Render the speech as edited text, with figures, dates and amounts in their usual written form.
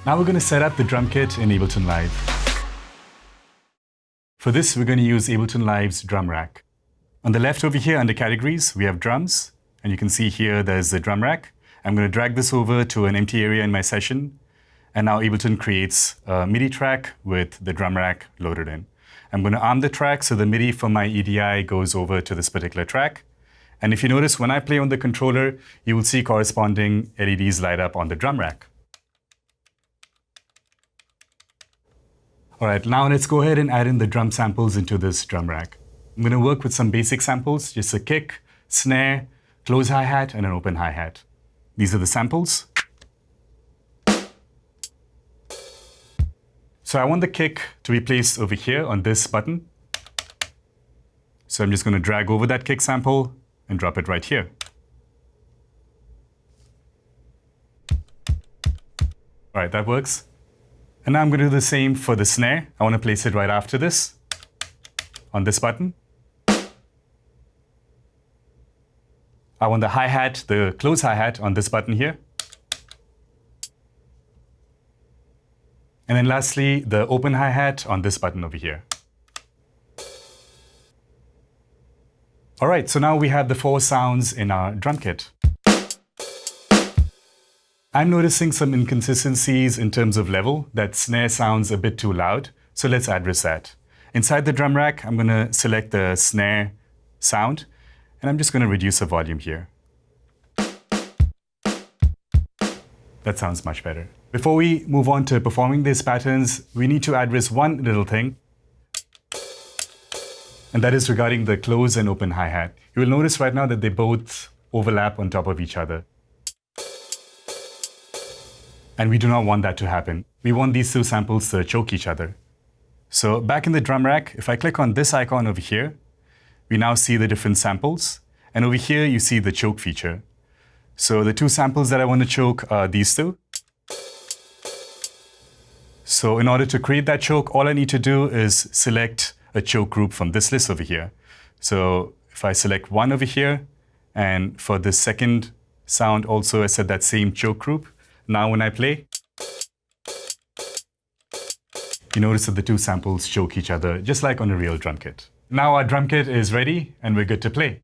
Now we're going to set up the drum kit in Ableton Live. For this, we're going to use Ableton Live's drum rack. On the left over here under categories, we have drums. And you can see here there's the drum rack. I'm going to drag this over to an empty area in my session. And now Ableton creates a MIDI track with the drum rack loaded in. I'm going to arm the track so the MIDI from my EDI goes over to this particular track. And if you notice, when I play on the controller, you will see corresponding LEDs light up on the drum rack. All right, now let's go ahead and add in the drum samples into this drum rack. I'm going to work with some basic samples, just a kick, snare, close hi-hat, and an open hi-hat. These are the samples. So I want the kick to be placed over here on this button. So I'm just going to drag over that kick sample and drop it right here. All right, that works. And now I'm going to do the same for the snare. I want to place it right after this, on this button. I want the hi-hat, the close hi-hat on this button here. And then lastly, the open hi-hat on this button over here. All right, so now we have the 4 sounds in our drum kit. I'm noticing some inconsistencies in terms of level. That snare sounds a bit too loud, so let's address that. Inside the drum rack, I'm going to select the snare sound, and I'm just going to reduce the volume here. That sounds much better. Before we move on to performing these patterns, we need to address one little thing, and that is regarding the close and open hi-hat. You will notice right now that they both overlap on top of each other. And we do not want that to happen. We want these 2 samples to choke each other. So back in the drum rack, if I click on this icon over here, we now see the different samples. And over here, you see the choke feature. So the 2 samples that I want to choke are these 2. So in order to create that choke, all I need to do is select a choke group from this list over here. So if I select one over here, and for the second sound also I set that same choke group, now when I play, you notice that the 2 samples choke each other, just like on a real drum kit. Now our drum kit is ready and we're good to play.